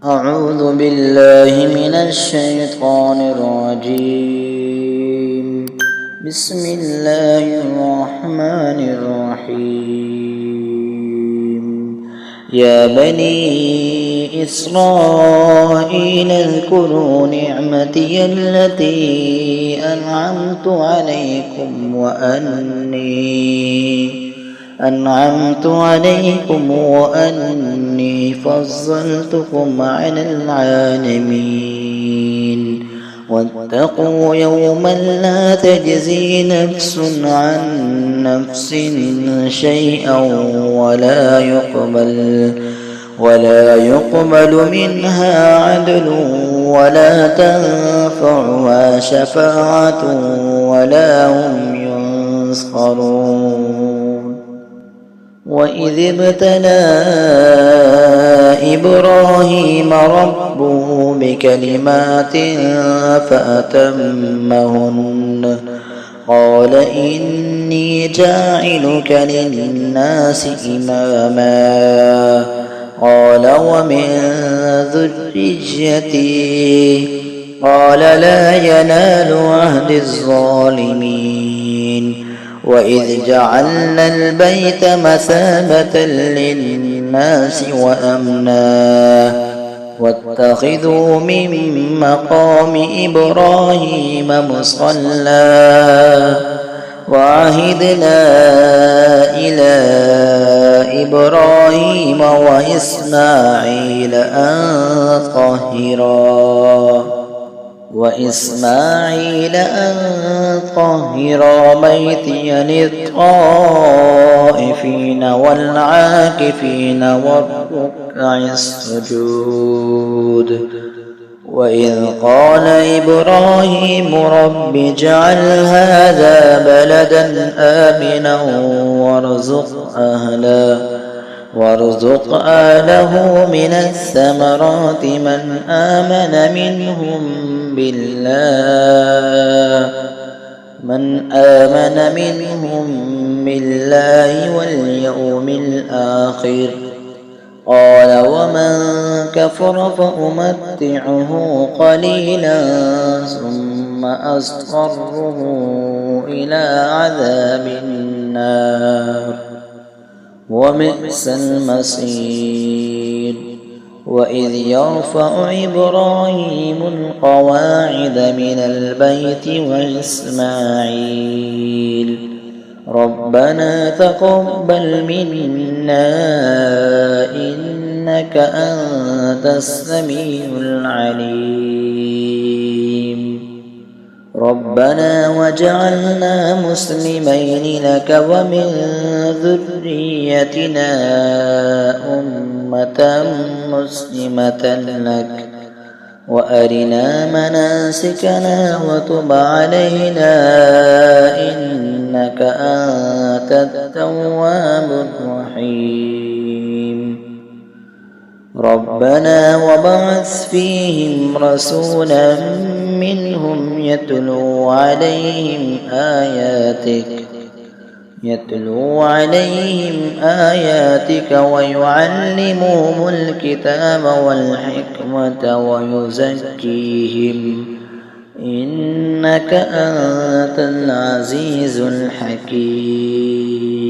أعوذ بالله من الشيطان الرجيم. بسم الله الرحمن الرحيم. يا بني إسرائيل اذكروا نعمتي التي أنعمت عليكم وأني فضلتكم على العالمين. واتقوا يوما لا تجزي نفس عن نفس شيئا ولا يقبل منها عدل ولا تنفعها شفاعة ولا هم ينصرون. وإذ ابتلى إبراهيم ربه بكلمات فأتمهن قال إني جاعلك للناس إماما قال ومن ذريتي قال لا ينال عهد الظالمين. وإذ جعلنا البيت مثابة للناس وأمنا واتخذوا من مقام إبراهيم مصلى وعهدنا إلى إبراهيم وإسماعيل أن طهرا بيتي للطائفين والعاكفين والركع السجود. وإذ قال إبراهيم رب اجعل هذا بلدا آمنا وارزق أهله من الثمرات من آمن منهم بالله واليوم الآخر. قال ومن كفر فأمتعه قليلا ثم أضطره إلى عذاب النار وبئس المصير. وإذ يرفع إبراهيم القواعد من البيت وإسماعيل ربنا تقبل منا إنك أنت السميع العليم. ربنا واجعلنا مسلمين لك ومن ذريتنا أمة مسلمة لك وأرنا مناسكنا وتب علينا إنك أنت التواب الرحيم. ربنا وابعث فيهم رسولا منهم يتلو عليهم آياتك ويعلمهم الكتاب والحكمة ويزكيهم إنك أنت العزيز الحكيم.